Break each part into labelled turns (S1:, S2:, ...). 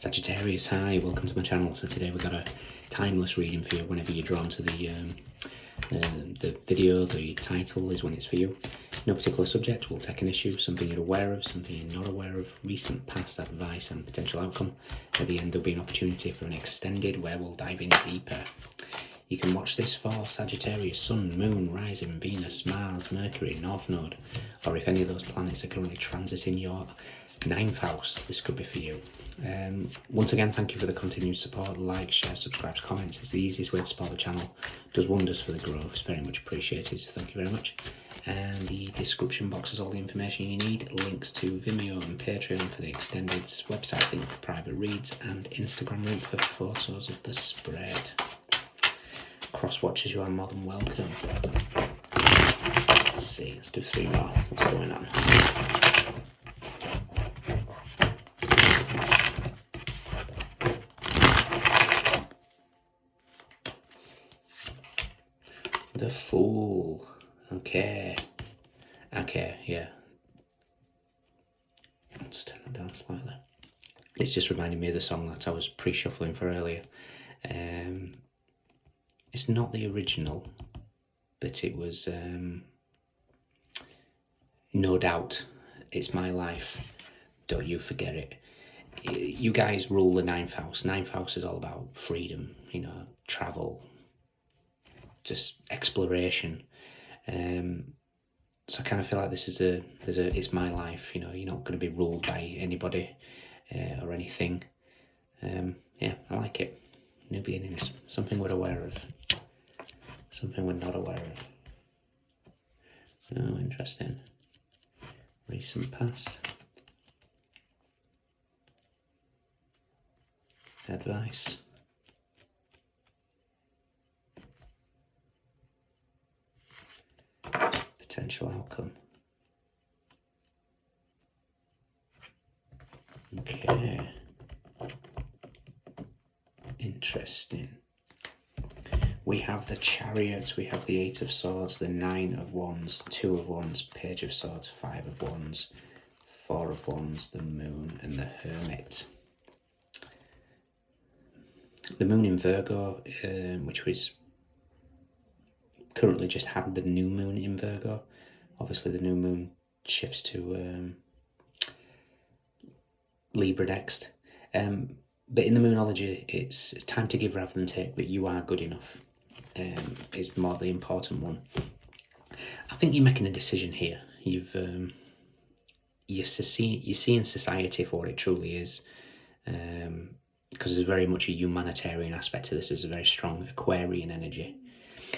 S1: Sagittarius, hi, welcome to my channel. So today we've got a timeless reading for you. Whenever you're drawn to the video, the title is when it's for you. No particular subject, we'll take an issue, something you're aware of, something you're not aware of, recent past advice and potential outcome. At the end there'll be an opportunity for an extended where we'll dive in deeper. You can watch this for Sagittarius, Sun, Moon, Rising, Venus, Mars, Mercury, North Node, or if any of those planets are currently transiting your 9th house, this could be for you. Once again, thank you for the continued support. Like, share, subscribe, comments. It's the easiest way to support the channel. It does wonders for the growth. It's very much appreciated, so thank you very much. And the description box has all the information you need. Links to Vimeo and Patreon for the extended, website link for private reads, and Instagram link for photos of the spread. Cross watchers, you are more than welcome. Let's see, let's do 3 more. What's going on? The Fool. Okay, yeah. I'll just turn that down slightly. It's just reminding me of the song that I was pre-shuffling for earlier. It's not the original, but it was No Doubt. It's My Life, Don't You Forget It. You guys rule the 9th house. 9th house is all about freedom, you know, travel, just exploration. So I kind of feel like this is it's my life, you know, you're not going to be ruled by anybody or anything. Yeah, I like it. New beginnings, something we're aware of, something we're not aware of. Oh, interesting. Recent past. Advice. Potential outcome. Okay. Interesting. We have the Chariot, we have the 8 of Swords, the 9 of Wands, 2 of Wands, Page of Swords, 5 of Wands, 4 of Wands, the Moon, and the Hermit. The Moon in Virgo, which was currently just had the new moon in Virgo. Obviously the new moon shifts to Libra next. But in the moonology, it's time to give rather than take, but you are good enough. It's more the important one. I think you're making a decision here. You're seeing society for what it truly is, because there's very much a humanitarian aspect to this. There's a very strong Aquarian energy.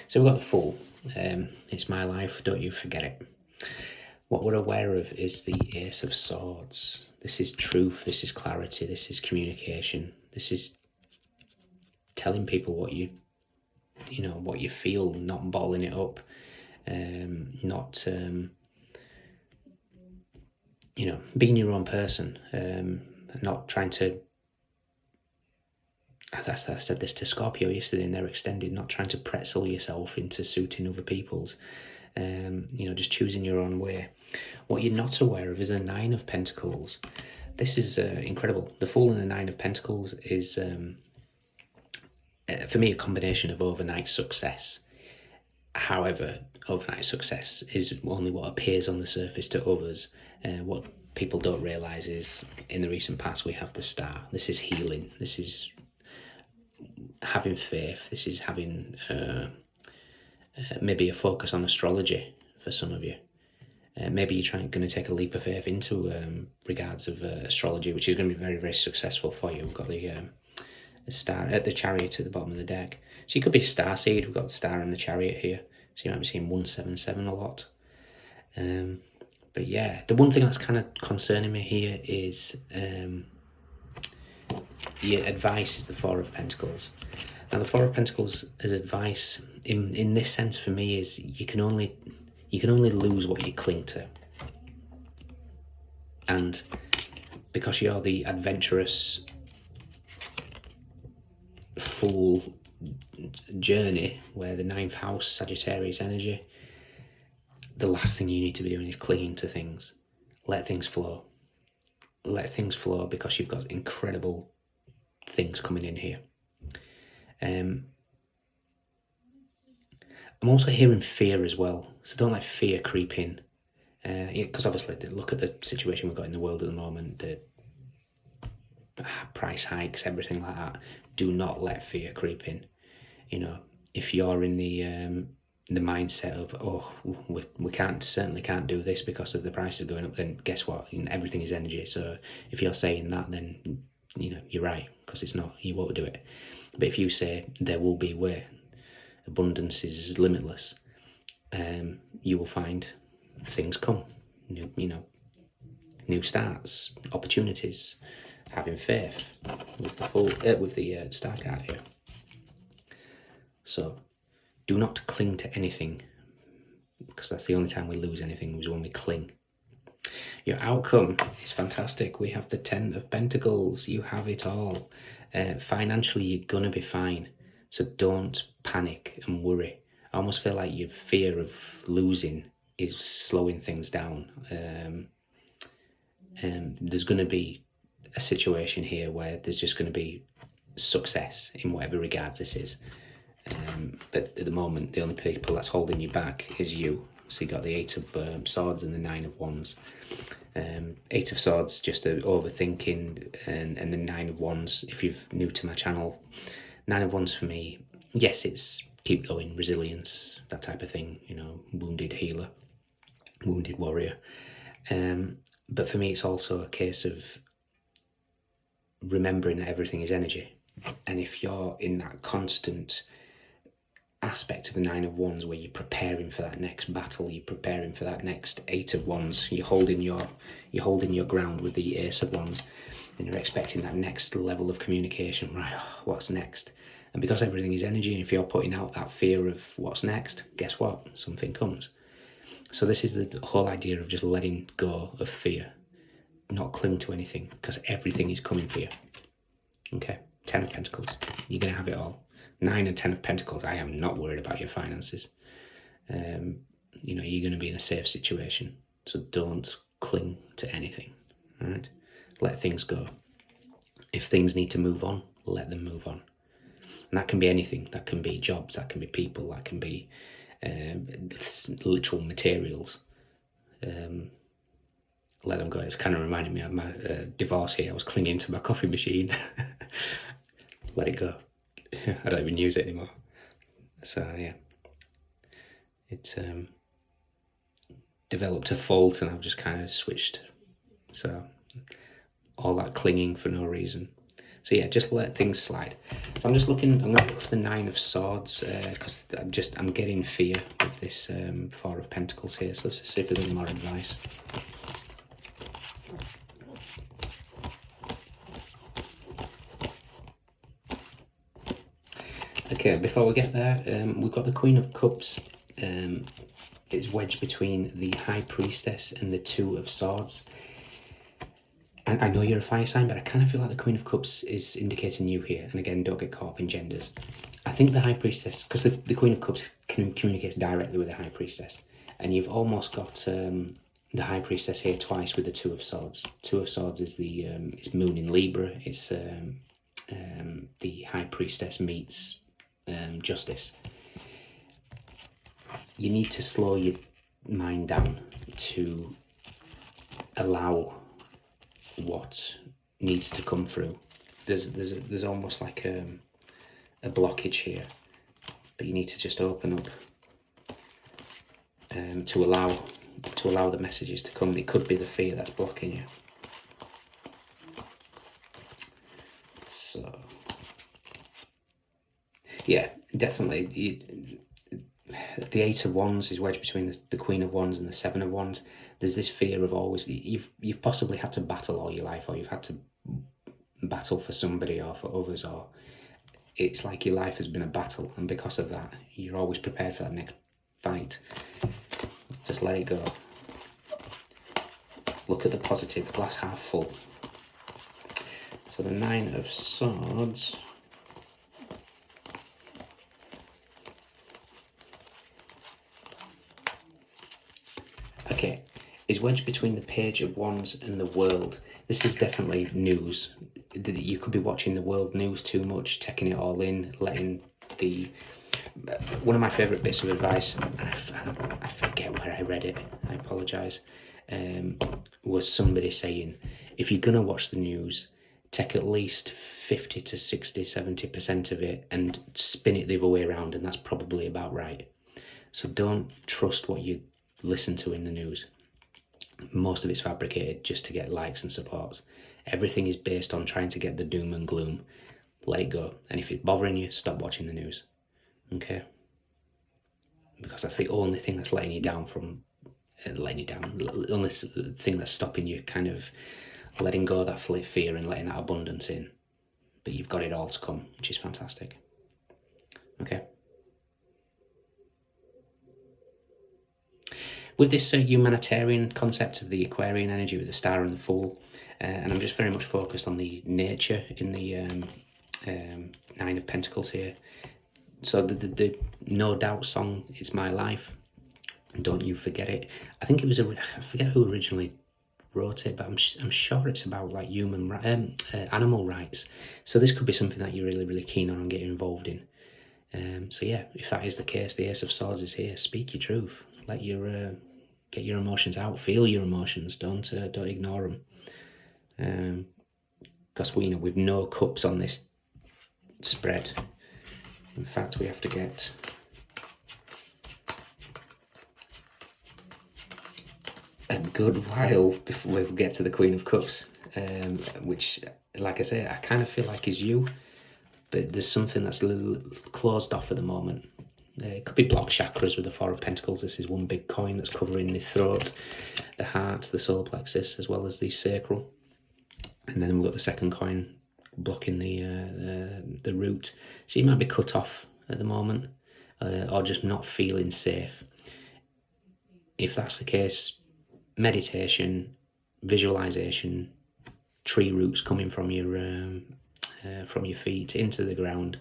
S1: So we've got the Fool. It's my life, don't you forget it. What we're aware of is the Ace of Swords. This is truth, this is clarity, this is communication. This is telling people what you feel, not bottling it up, not, being your own person, not trying to, I said this to Scorpio yesterday in their extended, not trying to pretzel yourself into suiting other people's, just choosing your own way. What you're not aware of is a 9 of Pentacles. This is incredible. The Fool and the 9 of Pentacles is, for me, a combination of overnight success. However, overnight success is only what appears on the surface to others. What people don't realise is, in the recent past, we have the Star. This is healing. This is having faith. This is having maybe a focus on astrology for some of you. Maybe you're going to take a leap of faith into regards of astrology, which is going to be very, very successful for you. We've got the Star at the Chariot at the bottom of the deck. So you could be a star seed. We've got the Star and the Chariot here. So you might be seeing 177 a lot. But yeah, the one thing that's kind of concerning me here is your advice is the 4 of Pentacles. Now the 4 of Pentacles as advice in this sense for me is you can only lose what you cling to. And because you're the adventurous Fool journey, where the 9th house, Sagittarius energy, the last thing you need to be doing is clinging to things. Let things flow. Let things flow, because you've got incredible things coming in here. I'm also hearing fear as well, so don't let fear creep in. Because obviously, look at the situation we've got in the world at the moment, the price hikes, everything like that. Do not let fear creep in. You know, if you're in the mindset of, oh, we certainly can't do this because of the prices going up, then guess what? Everything is energy. So if you're saying that, then you're right, because it's not. You won't do it. But if you say there will be way, abundance is limitless, you will find things come. New starts, opportunities, having faith with the star card here. So do not cling to anything, because that's the only time we lose anything, is when we cling. Your outcome is fantastic. We have the 10 of Pentacles. You have it all. Financially, you're going to be fine. So don't panic and worry. I almost feel like your fear of losing is slowing things down. There's going to be a situation here where there's just going to be success in whatever regards this is. But at the moment, the only people that's holding you back is you. So you got the 8 of Swords and the 9 of Wands. 8 of Swords, just overthinking, and the 9 of Wands, if you're new to my channel, 9 of Wands for me, yes, it's keep going, resilience, that type of thing, wounded healer, wounded warrior. But for me, it's also a case of remembering that everything is energy. And if you're in that constant aspect of the 9 of Wands where you're preparing for that next battle, you're preparing for that next 8 of Wands, you're holding your ground with the Ace of Wands, and you're expecting that next level of communication, right? What's next? And because everything is energy, and if you're putting out that fear of what's next, guess what? Something comes. So this is the whole idea of just letting go of fear, not cling to anything, because everything is coming for you. Okay, 10 of Pentacles, you're going to have it all. 9 and 10 of Pentacles, I am not worried about your finances. You're going to be in a safe situation. So don't cling to anything, all right? Let things go. If things need to move on, let them move on. And that can be anything. That can be jobs, that can be people, that can be literal materials. Let them go. It's kind of reminding me of my divorce here. I was clinging to my coffee machine. Let it go. I don't even use it anymore. So yeah, it's developed a fault, and I've just kind of switched. So all that clinging for no reason. So yeah, just let things slide. So I'm going to look for the 9 of Swords, because I'm getting fear with this 4 of Pentacles here. So let's just see if there's any more advice. Okay, before we get there, we've got the Queen of Cups. It's wedged between the High Priestess and the 2 of Swords. And I know you're a fire sign, but I kind of feel like the Queen of Cups is indicating you here. And again, don't get caught up in genders. I think the High Priestess, because the Queen of Cups communicates directly with the High Priestess. And you've almost got the High Priestess here twice with the 2 of Swords. 2 of Swords is the it's Moon in Libra. It's the High Priestess meets justice. You need to slow your mind down to allow what needs to come through. There's almost like a blockage here, but you need to just open up to allow the messages to come. It could be the fear that's blocking you. So yeah, definitely. The 8 of Wands is wedged between the Queen of Wands and the 7 of Wands. There's this fear of always, you've possibly had to battle all your life, or you've had to battle for somebody or for others, or it's like your life has been a battle, and because of that, you're always prepared for that next fight. Just let it go. Look at the positive, glass half full. So the 9 of Swords. Okay, is wedged between the Page of Wands and the World. This is definitely news. you could be watching the world news too much, taking it all in, letting the... One of my favourite bits of advice, and I forget where I read it, I apologise, was somebody saying, if you're going to watch the news, take at least 50 to 60, 70% of it and spin it the other way around, and that's probably about right. So don't trust what you listen to in the news. Most of it's fabricated just to get likes and supports. Everything is based on trying to get the doom and gloom. Let it go. And if it's bothering you, stop watching the news. Okay? Because that's the only thing that's letting you down from... the only thing that's stopping you kind of letting go of that fear and letting that abundance in. But you've got it all to come, which is fantastic. Okay? With this humanitarian concept of the Aquarian energy with the Star and the Fool, and I'm just very much focused on the nature in the Nine of Pentacles here. So the No Doubt song, It's My Life, Don't You Forget It. I think it was, I forget who originally wrote it, but I'm sure it's about like animal rights. So this could be something that you're really, really keen on and getting involved in. So yeah, if that is the case, the Ace of Swords is here. Speak your truth. Let your get your emotions out. Feel your emotions. Don't ignore them. Because with no cups on this spread. In fact, we have to get a good while before we get to the Queen of Cups, which, like I say, I kind of feel like is you, but there's something that's a little closed off at the moment. It could be blocked chakras with the Four of Pentacles. This is one big coin that's covering the throat, the heart, the solar plexus, as well as the sacral. And then we've got the second coin blocking the root. So you might be cut off at the moment, or just not feeling safe. If that's the case, meditation, visualization, tree roots coming from your feet into the ground,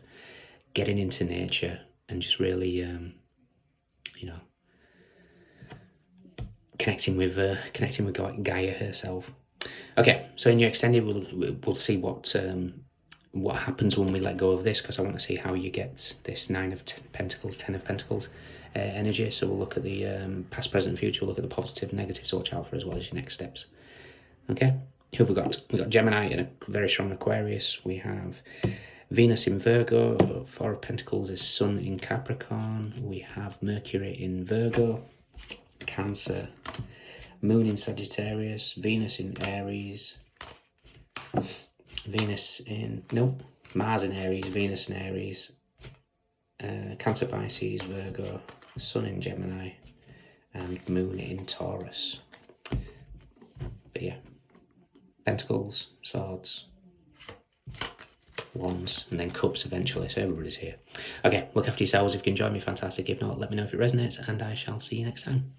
S1: getting into nature, and just really, connecting with Gaia herself. Okay, so in your extended, we'll see what happens when we let go of this, because I want to see how you get this Nine of Pentacles, Ten of Pentacles energy. So we'll look at the past, present, future. We'll look at the positive, negative to watch out for, as well as your next steps. Okay, who have we got? We've got Gemini and a very strong Aquarius. We have Venus in Virgo. Four of Pentacles is Sun in Capricorn. We have Mercury in Virgo, Cancer, Moon in Sagittarius, Venus in Aries, Mars in Aries, Venus in Aries, Cancer, Pisces, Virgo, Sun in Gemini, and Moon in Taurus. But yeah, Pentacles, Swords, Wands, and then Cups eventually, so everybody's here. Okay, look after yourselves. If you can join me, fantastic. If not, let me know if it resonates, and I shall see you next time.